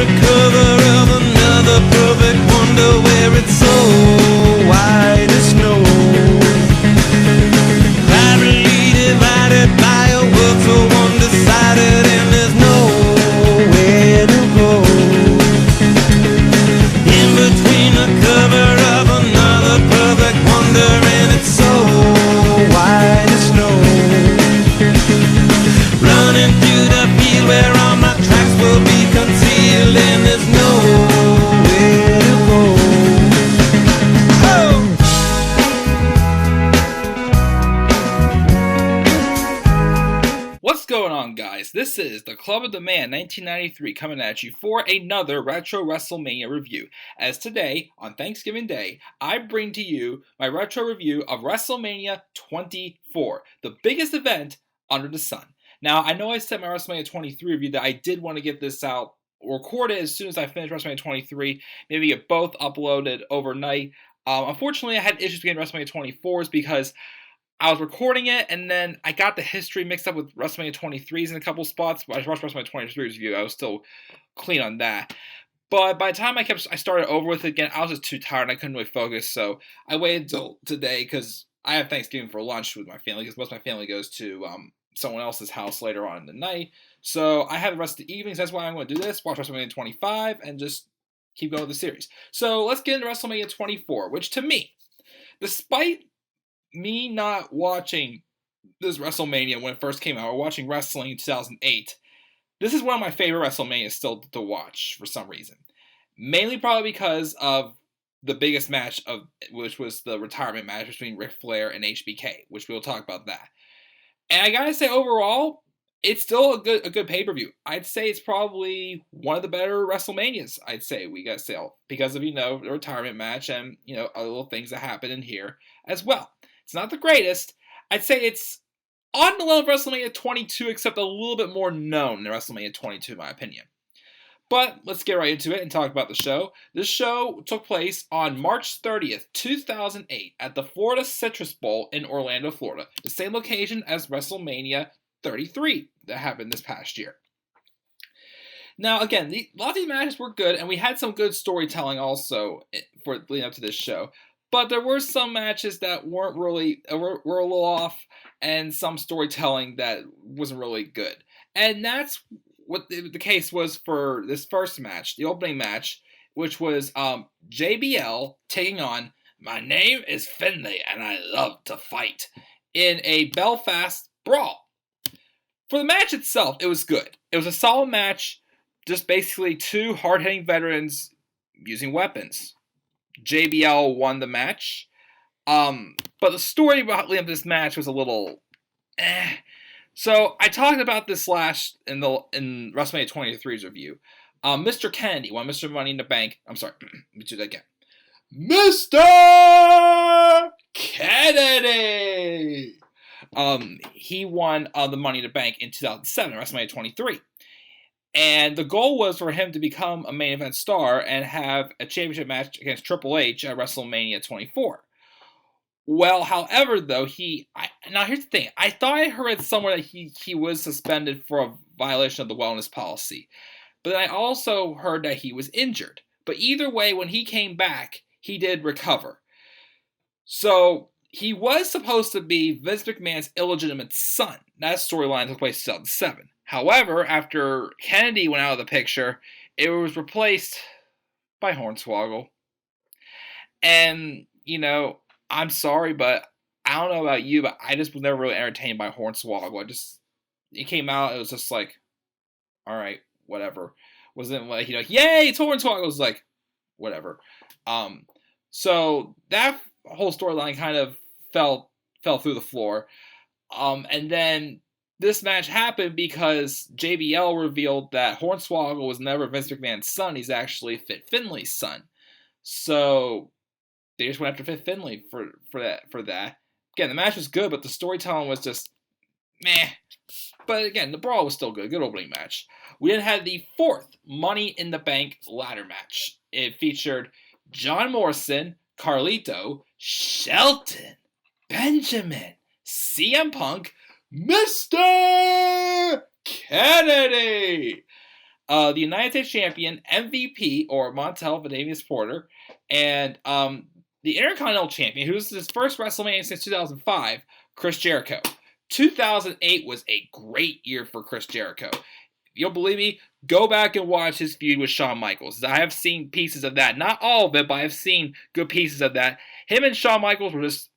the cover of another perfect wonder where it's so white as snow. Privately divided by a world so undecided, and there's nowhere to go. In between the cover of another perfect wonder, and it's so white as snow. Running through the field where all my tracks will be concealed, and there's nowhere to go. Oh! What's going on, guys? This is the Club of the Man 1993 coming at you for another Retro WrestleMania review. As today, on Thanksgiving Day, I bring to you my retro review of WrestleMania 24, the biggest event under the sun. Now, I know I said my WrestleMania 23 review that I did want to get this out, record it as soon as I finish WrestleMania 23, maybe get both uploaded overnight. Unfortunately, I had issues getting WrestleMania 24s because I was recording it, and then I got the history mixed up with WrestleMania 23s in a couple spots. But I watched WrestleMania 23's review. I was still clean on that. But by the time I started over with it again, I was just too tired and I couldn't really focus. So I waited until today because I have Thanksgiving for lunch with my family because most of my family goes to someone else's house later on in the night. So I have the rest of the evenings. That's why I'm going to do this. Watch WrestleMania 25 and just keep going with the series. So let's get into WrestleMania 24, which to me, despite me not watching this WrestleMania when it first came out, or watching wrestling in 2008, this is one of my favorite WrestleManias still to watch for some reason. Mainly probably because of the biggest match, which was the retirement match between Ric Flair and HBK, which we'll talk about that. And I gotta say, overall, it's still a good pay-per-view. I'd say it's probably one of the better WrestleManias, I'd say, we gotta say, because of, the retirement match and, other little things that happen in here as well. It's not the greatest. I'd say it's on the level of WrestleMania 22, except a little bit more known than WrestleMania 22, in my opinion. But let's get right into it and talk about the show. This show took place on March 30th, 2008 at the Florida Citrus Bowl in Orlando, Florida. The same location as WrestleMania 33 that happened this past year. Now, again, a lot of these matches were good, and we had some good storytelling also for leading up to this show. But there were some matches that weren't really, were a little off, and some storytelling that wasn't really good. And that's what the case was for this first match, the opening match, which was JBL taking on My Name is Finlay, and I Love to Fight, in a Belfast brawl. For the match itself, it was good. It was a solid match, just basically two hard-hitting veterans using weapons. JBL won the match, but the story about this match was a little So I talked about this in WrestleMania 23's review. Mr. Kennedy won Mr. Money in the Bank. I'm sorry, let me do that again. Mr. Kennedy! He won the Money in the Bank in 2007, WrestleMania 23. And the goal was for him to become a main event star and have a championship match against Triple H at WrestleMania 24. Well, however, though, now here's the thing. I thought I heard somewhere that he was suspended for a violation of the wellness policy. But then I also heard that he was injured. But either way, when he came back, he did recover. So he was supposed to be Vince McMahon's illegitimate son. That storyline took place in 2007. However, after Kennedy went out of the picture, it was replaced by Hornswoggle. And, I'm sorry, but I don't know about you, but I just was never really entertained by Hornswoggle. It came out, it was just like, all right, whatever. Wasn't like, yay, it's Hornswoggle. It was like, whatever. So that whole storyline kind of fell through the floor. And then this match happened because JBL revealed that Hornswoggle was never Vince McMahon's son. He's actually Fit Finlay's son. So they just went after Fit Finlay for that. Again, the match was good, but the storytelling was just meh. But again, the brawl was still good. Good opening match. We then had the fourth Money in the Bank ladder match. It featured John Morrison, Carlito, Shelton, Benjamin, CM Punk, Mr. Kennedy. the United States Champion, MVP, or Montel Vadavius Porter, and the Intercontinental Champion, who was his first WrestleMania since 2005, Chris Jericho. 2008 was a great year for Chris Jericho. If you don't believe me, go back and watch his feud with Shawn Michaels. I have seen pieces of that. Not all of it, but I've seen good pieces of that. Him and Shawn Michaels were just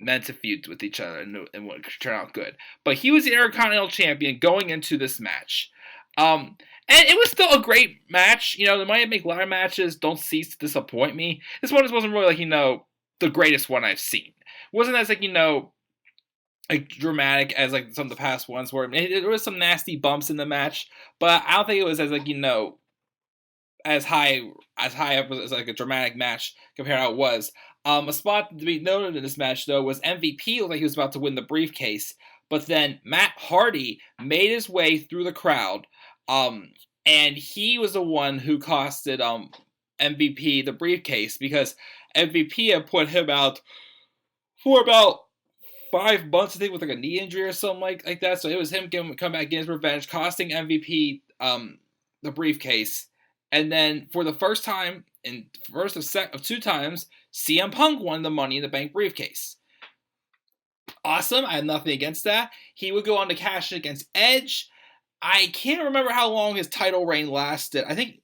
meant to feud with each other and would turn out good. But he was the Intercontinental Champion going into this match. And it was still a great match. The Money in the Bank ladder matches don't cease to disappoint me. This one just wasn't really the greatest one I've seen. It wasn't as dramatic as some of the past ones where there was some nasty bumps in the match, but I don't think it was as as high up as a dramatic match compared to how it was. A spot to be noted in this match though was MVP looked like he was about to win the briefcase, but then Matt Hardy made his way through the crowd, and he was the one who costed MVP the briefcase because MVP had put him out for about 5 months, I think, with a knee injury or something like that. So it was him come back, getting his revenge, costing MVP the briefcase. And then for the first time, in first of 2 times, CM Punk won the Money in the Bank briefcase. Awesome. I had nothing against that. He would go on to cash it against Edge. I can't remember how long his title reign lasted. I think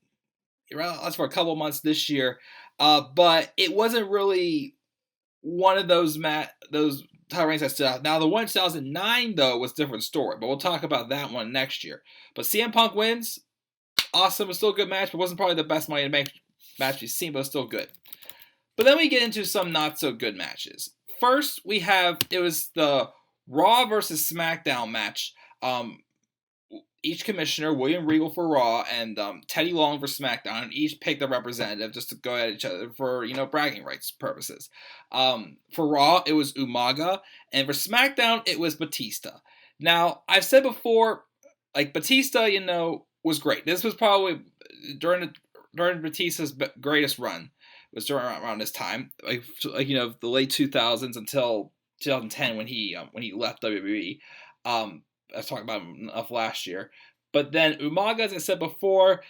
that's for a couple months this year. But it wasn't really one of those title reigns that stood out. Now, the one in 2009, though, was a different story, but we'll talk about that one next year. But CM Punk wins. Awesome. It was still a good match, but wasn't probably the best Money in the Bank match you've seen, but it was still good. But then we get into some not-so-good matches. First, it was the Raw versus SmackDown match. Each commissioner, William Regal for Raw and Teddy Long for SmackDown, each picked a representative just to go at each other for, bragging rights purposes. For Raw, it was Umaga, and for SmackDown, it was Batista. Now, I've said before, Batista, was great. This was probably during Batista's greatest run. It was around this time, the late 2000s until 2010 when he left WWE. I was talking about him enough last year. But then Umaga, as I said before,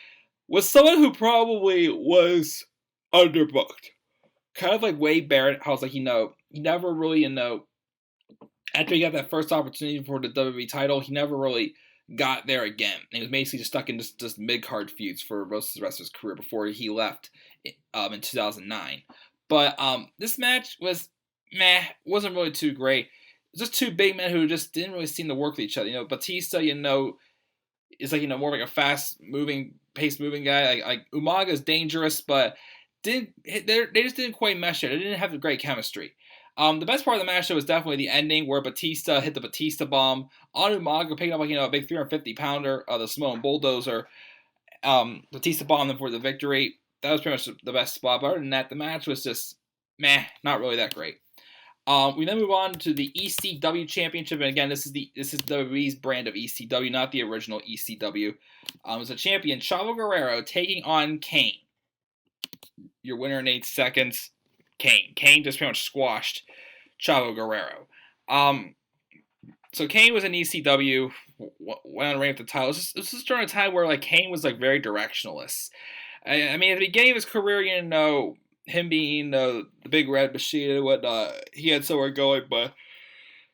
was someone who probably was underbooked. Kind of like Wade Barrett, how it's he never really, after he got that first opportunity for the WWE title, he never really got there again. And he was basically just stuck in just mid-card feuds for most of the rest of his career before he left in 2009. But this match was wasn't really too great. Just 2 big men who just didn't really seem to work with each other. Batista, is more like a fast-moving, pace-moving guy. Like Umaga is dangerous, but they just didn't quite mesh it. They didn't have the great chemistry. The best part of the match though was definitely the ending where Batista hit the Batista bomb on Umaga, picking up a big 350-pounder, the Samoan bulldozer. Batista bombed them for the victory. That was pretty much the best spot. But other than that, the match was just not really that great. We then move on to the ECW Championship, and again, this is WWE's brand of ECW, not the original ECW. As a champion, Chavo Guerrero taking on Kane. Your winner in 8 seconds, Kane. Kane just pretty much squashed Chavo Guerrero. So Kane was in ECW, went on reign with the title. It was just during a time where Kane was very directionless. I mean, at the beginning of his career, him being the big red machine and whatnot, he had somewhere going, but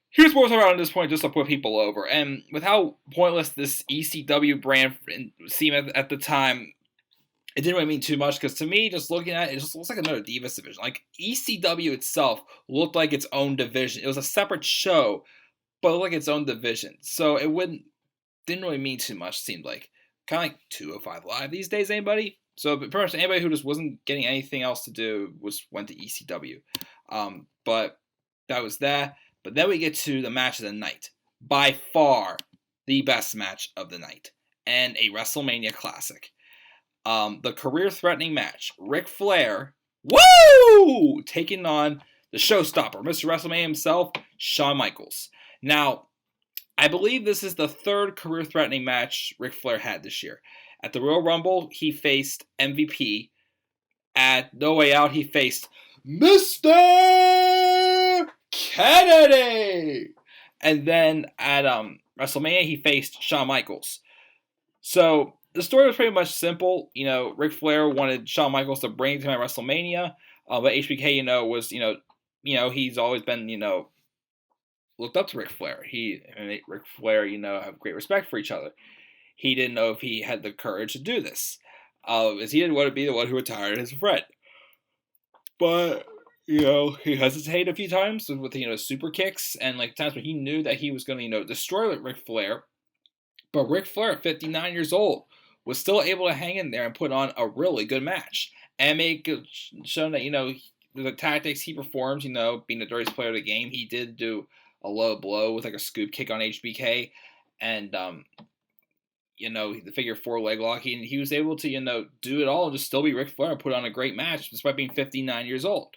he was more around at this point just to put people over. And with how pointless this ECW brand seemed at the time, it didn't really mean too much, because to me, just looking at it, it just looks like another Divas division. ECW itself looked like its own division. It was a separate show, but it looked like its own division. So it didn't really mean too much, seemed like. Kind of like 205 Live these days, anybody? So pretty much anybody who just wasn't getting anything else to do went to ECW. But that was that. But then we get to the match of the night. By far the best match of the night. And a WrestleMania classic. The career-threatening match. Ric Flair, taking on the showstopper, Mr. WrestleMania himself, Shawn Michaels. Now, I believe this is the 3rd career-threatening match Ric Flair had this year. At the Royal Rumble, he faced MVP. At No Way Out, he faced Mr. Kennedy. And then at WrestleMania, he faced Shawn Michaels. So the story was pretty much simple. Ric Flair wanted Shawn Michaels to bring him to WrestleMania, but HBK, was he's always been looked up to Ric Flair. He and Ric Flair, have great respect for each other. He didn't know if he had the courage to do this, as he didn't want to be the one who retired his friend. But he hesitated a few times with super kicks and like times when he knew that he was going to destroy Ric Flair. But Ric Flair, at 59 years old, was still able to hang in there and put on a really good match and make shown that the tactics he performs. Being the dirtiest player of the game, he did do a low blow with like a scoop kick on HBK, and the figure four leg lock. He was able to do it all and just still be Ric Flair and put on a great match despite being 59 years old.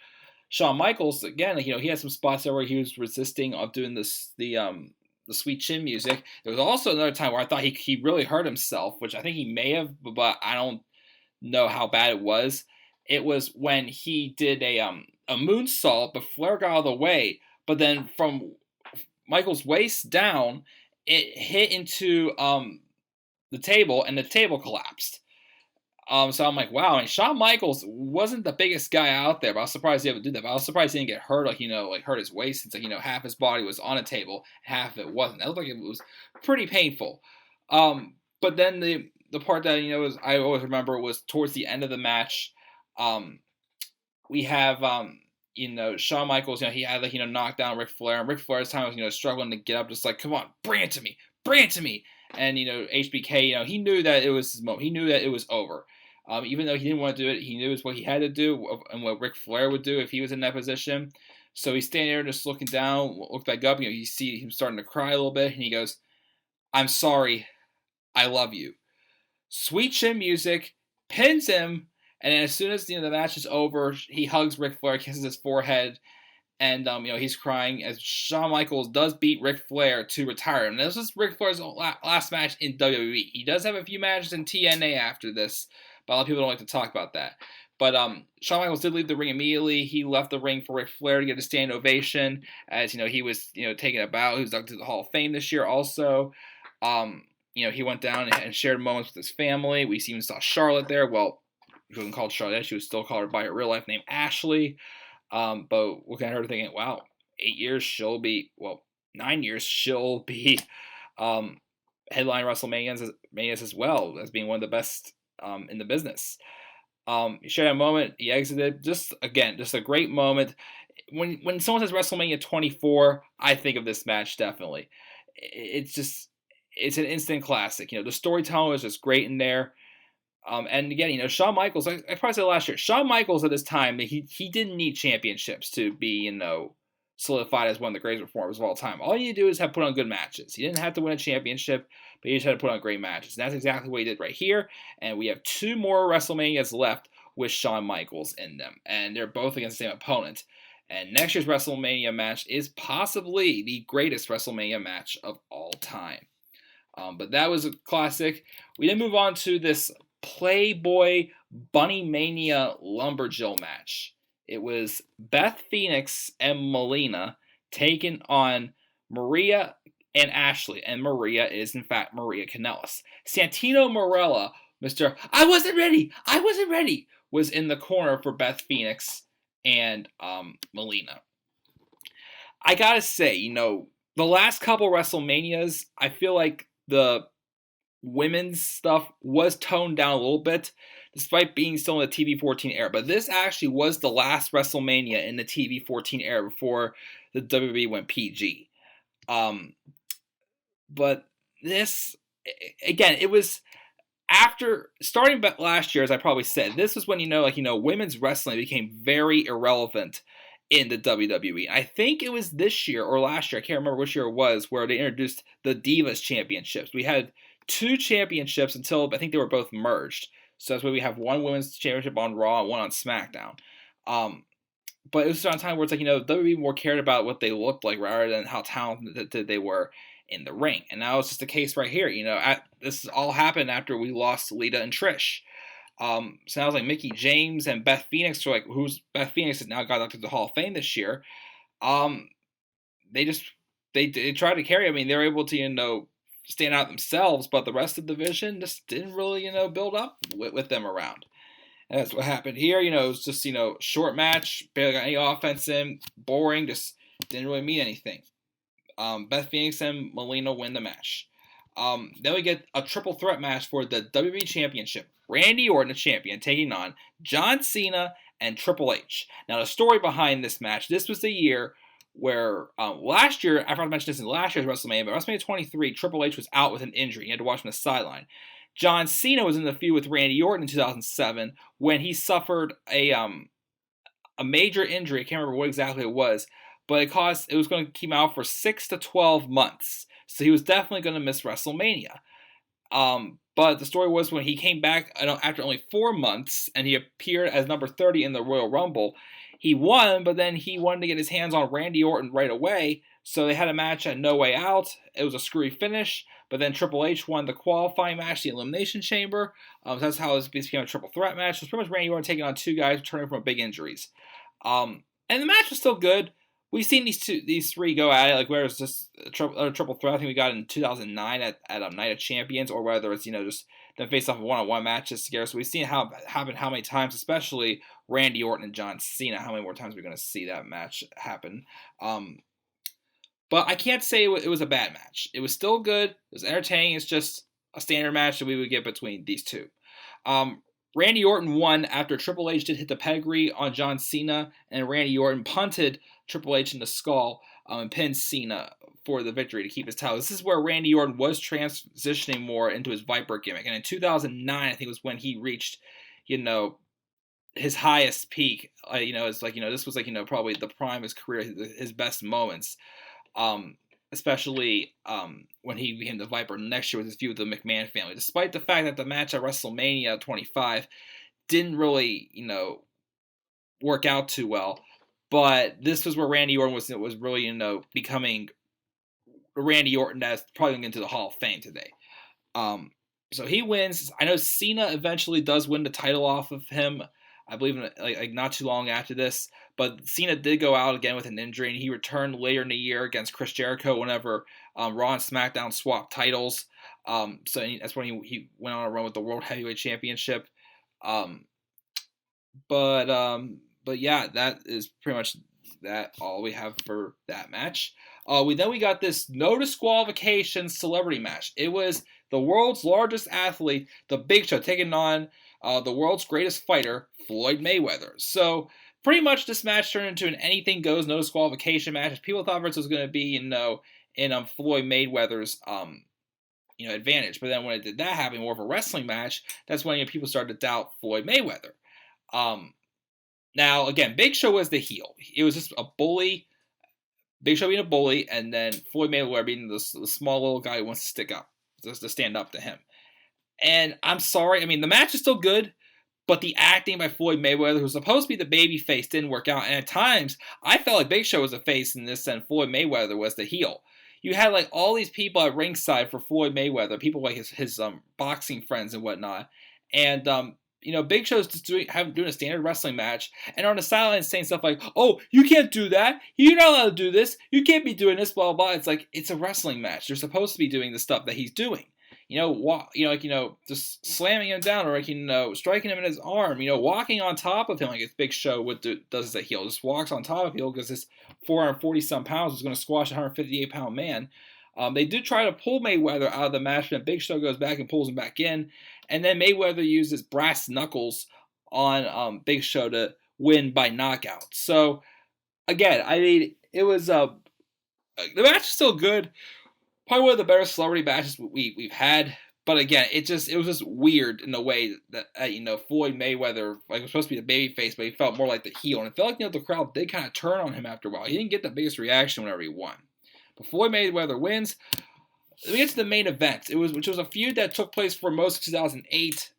Shawn Michaels, again, he had some spots there where he was resisting of doing the sweet chin music. There was also another time where I thought he really hurt himself, which I think he may have, but I don't know how bad it was. It was when he did a moonsault, but Flair got out of the way. But then from Michael's waist down, it hit into the table, and the table collapsed. So I'm like, wow. And Shawn Michaels wasn't the biggest guy out there, but I was surprised he ever did that. But I was surprised he didn't get hurt, like hurt his waist, since half his body was on a table, half of it wasn't. That looked like it was pretty painful. But then the part that I always remember was towards the end of the match. We have Shawn Michaels. He had knocked down Ric Flair, and Ric Flair's time was struggling to get up, just like, come on, bring it to me, bring it to me. And HBK, he knew that it was his moment. He knew that it was over. Even though he didn't want to do it, he knew it was what he had to do and what Ric Flair would do if he was in that position. So he's standing there just looking down, look back up. You see him starting to cry a little bit, and he goes, "I'm sorry, I love you." Sweet chin music, pins him, and then as soon as the match is over, he hugs Ric Flair, kisses his forehead, and he's crying as Shawn Michaels does beat Ric Flair to retire him. Now, this is Ric Flair's last match in WWE. He does have a few matches in TNA after this, but a lot of people don't like to talk about that. But Shawn Michaels did leave the ring immediately. He left the ring for Ric Flair to get a standing ovation, as he was taking a bow. He was inducted to the Hall of Fame this year also. He went down and shared moments with his family. We even saw Charlotte there. Well, she wasn't called Charlotte. She was still called by her real life name, Ashley. But looking at her thinking, wow, 8 years she'll be, 9 years she'll be headline WrestleManias as well, as being one of the best in the business. He shared that moment. He exited. Just a great moment. When someone says WrestleMania 24, I think of this match definitely. It's an instant classic. The storytelling was just great in there. And again, Shawn Michaels, I probably said last year, Shawn Michaels at this time, he didn't need championships to be, solidified as one of the greatest performers of all time. All you need to do is put on good matches. He didn't have to win a championship, but he just had to put on great matches. And that's exactly what he did right here. And we have 2 more WrestleManias left with Shawn Michaels in them. And they're both against the same opponent. And next year's WrestleMania match is possibly the greatest WrestleMania match of all time. But that was a classic. We then move on to this Playboy Bunny Mania Lumberjill match. It was Beth Phoenix and Melina taking on Maria and Ashley, and Maria is in fact Maria Kanellis. Santino Marella, Mr. I wasn't ready, was in the corner for Beth Phoenix and Melina. I gotta say, the last couple WrestleManias, I feel like the women's stuff was toned down a little bit, despite being still in the TV14 era. But this actually was the last WrestleMania in the TV14 era before the WWE went PG. But this, again, it was after starting back last year, as I probably said. This was when women's wrestling became very irrelevant in the WWE. I think it was this year or last year, I can't remember which year it was, where they introduced the Divas Championships. We had 2 championships until I think they were both merged. So that's why we have one women's championship on Raw and one on SmackDown. But it was on a time where it's WWE more cared about what they looked like rather than how talented they were in the ring. And that was just the case right here. This all happened after we lost Lita and Trish. So now it's like Mickie James and Beth Phoenix, who's Beth Phoenix has now got up to the Hall of Fame this year. They tried to carry. I mean, they were able to stand out themselves, but the rest of the division just didn't really, build up with them around. And that's what happened here. It was just, short match, barely got any offense in, boring, just didn't really mean anything. Beth Phoenix and Melina win the match. Then we get a triple threat match for the WWE Championship. Randy Orton, the champion, taking on John Cena and Triple H. Now, the story behind this match, this was the year where last year, I forgot to mention this in last year's WrestleMania, but WrestleMania 23, Triple H was out with an injury. He had to watch from the sideline. John Cena was in the feud with Randy Orton in 2007 when he suffered a major injury. I can't remember what exactly it was, but it was going to keep him out for 6 to 12 months. So he was definitely going to miss WrestleMania. But the story was when he came back after only 4 months and he appeared as number 30 in the Royal Rumble, he won, but then he wanted to get his hands on Randy Orton right away. So they had a match at No Way Out. It was a screwy finish, but then Triple H won the qualifying match, the Elimination Chamber. So that's how it became a triple threat match. So it's pretty much Randy Orton taking on two guys returning from big injuries. And the match was still good. We've seen these three go at it, like whether it's just a triple threat. I think we got in 2009 at Night of Champions, or whether it's just them face off in one-on-one matches together. So we've seen how many times, especially Randy Orton and John Cena. How many more times are we going to see that match happen? But I can't say it was a bad match. It was still good. It was entertaining. It's just a standard match that we would get between these two. Randy Orton won after Triple H did hit the pedigree on John Cena, and Randy Orton punted Triple H in the skull and pinned Cena for the victory to keep his title. This is where Randy Orton was transitioning more into his Viper gimmick. And in 2009, I think was when he reached, his highest peak. It's like, this was like, probably the prime of his career, his best moments. Especially when he became the Viper next year with his feud with the McMahon family. Despite the fact that the match at WrestleMania 25 didn't really, work out too well. But this was where Randy Orton was really, becoming Randy Orton that's probably going into the Hall of Fame today. So he wins. I know Cena eventually does win the title off of him, I believe, like not too long after this. But Cena did go out again with an injury, and he returned later in the year against Chris Jericho whenever Raw and SmackDown swapped titles. So that's when he went on a run with the World Heavyweight Championship. But yeah, that is pretty much all we have for that match. We got this no disqualification celebrity match. It was the world's largest athlete, the Big Show, taking on the world's greatest fighter, Floyd Mayweather. So pretty much this match turned into an anything goes, no disqualification match. People thought this was going to be, in Floyd Mayweather's advantage. But then when it did that happen, more of a wrestling match, that's when people started to doubt Floyd Mayweather. Now, again, Big Show was the heel. It was just a bully, Big Show being a bully, and then Floyd Mayweather being the small little guy who wants to stick up, just to stand up to him. And I'm sorry, I mean, the match is still good, but the acting by Floyd Mayweather, who's supposed to be the baby face, didn't work out. And at times, I felt like Big Show was a face in this, and Floyd Mayweather was the heel. You had like all these people at ringside for Floyd Mayweather, people like his boxing friends and whatnot, and Big Show's just doing a standard wrestling match, and on the sidelines saying stuff like, "Oh, you can't do that. You're not allowed to do this. You can't be doing this." Blah blah. It's like it's a wrestling match. They're supposed to be doing the stuff that he's doing. Just slamming him down, or striking him in his arm. Walking on top of him like it's Big Show does as a heel. Just walks on top of him because this 440-some pounds is going to squash a 158-pound man. They do try to pull Mayweather out of the match, and Big Show goes back and pulls him back in. And then Mayweather uses brass knuckles on Big Show to win by knockout. So, again, I mean, it was the match is still good. Probably one of the better celebrity matches we've had. But again, it was just weird in a way that Floyd Mayweather was supposed to be the babyface, but he felt more like the heel, and it felt like the crowd did kind of turn on him after a while. He didn't get the biggest reaction whenever he won. But Floyd Mayweather wins. We get to the main event, which was a feud that took place for most of 2008.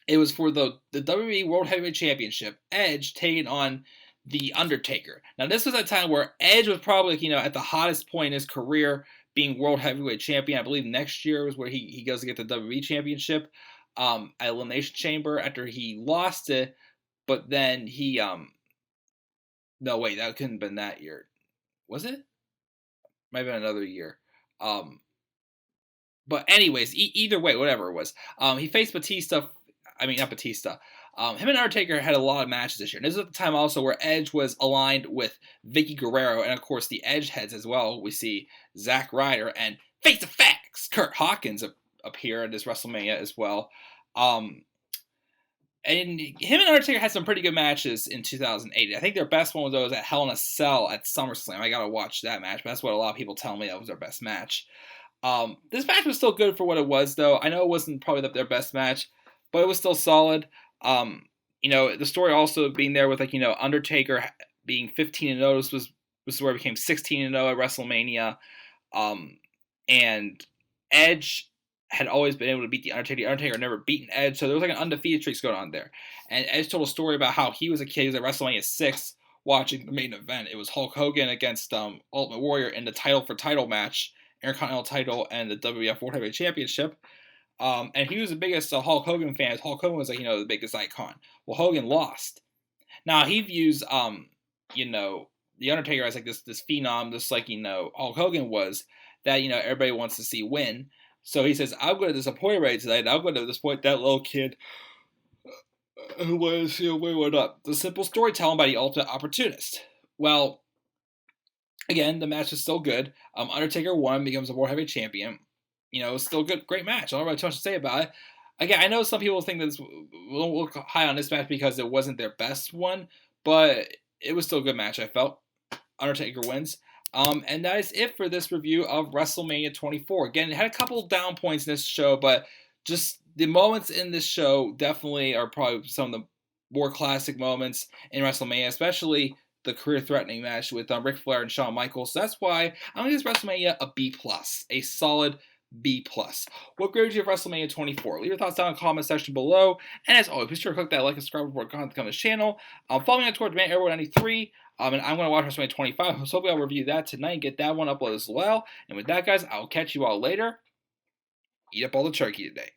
It was for the WWE World Heavyweight Championship. Edge taking on The Undertaker. Now, this was a time where Edge was probably, at the hottest point in his career, being World Heavyweight Champion. I believe next year was where he goes to get the WWE Championship at Elimination Chamber after he lost it. But then he, no, wait, that couldn't have been that year. Was it? Might have been another year. But anyways, either way, whatever it was, he faced Batista. I mean, not Batista. Him and Undertaker had a lot of matches this year. And this is at the time also where Edge was aligned with Vicky Guerrero, and of course the Edge heads as well. We see Zack Ryder and Face the Facts, Kurt Hawkins appear at this WrestleMania as well. And him and Undertaker had some pretty good matches in 2008. I think their best one was those at Hell in a Cell at SummerSlam. I gotta watch that match, but that's what a lot of people tell me that was their best match. This match was still good for what it was, though. I know it wasn't probably their best match, but it was still solid. The story also being there with Undertaker being 15-0. This was where it became 16-0 at WrestleMania. And Edge had always been able to beat the Undertaker. The Undertaker had never beaten Edge, so there was like an undefeated streak going on there. And Edge told a story about how he was a kid. He was at WrestleMania 6 watching the main event. It was Hulk Hogan against Ultimate Warrior in the title for title match, Intercontinental title, and the WWF World Heavyweight Championship. And he was the biggest Hulk Hogan fan. Hulk Hogan was the biggest icon. Well, Hogan lost. Now he views the Undertaker as this phenom, just Hulk Hogan was, that everybody wants to see win. So he says, I'm going to disappoint everybody tonight. I'm going to disappoint that little kid who wanted to see a win up. The simple storytelling by the ultimate opportunist. Well, again, the match is still good. Undertaker won, becomes a World Heavyweight Champion. It's still a good, great match. I don't really have too much to say about it. Again, I know some people think that this won't look high on this match because it wasn't their best one, but it was still a good match, I felt. Undertaker wins. And that is it for this review of WrestleMania 24. Again, it had a couple down points in this show, but just the moments in this show definitely are probably some of the more classic moments in WrestleMania, especially the career-threatening match with Ric Flair and Shawn Michaels. So that's why I'm going to give WrestleMania a B+, a solid B+. What grade would you give WrestleMania 24? Leave your thoughts down in the comment section below. And as always, be sure to click that like and subscribe before content on this channel. Follow me on Twitter, Demand Airboy 93. And I'm going to watch WrestleMania 25. So hopefully I'll review that tonight and get that one uploaded as well. And with that, guys, I'll catch you all later. Eat up all the turkey today.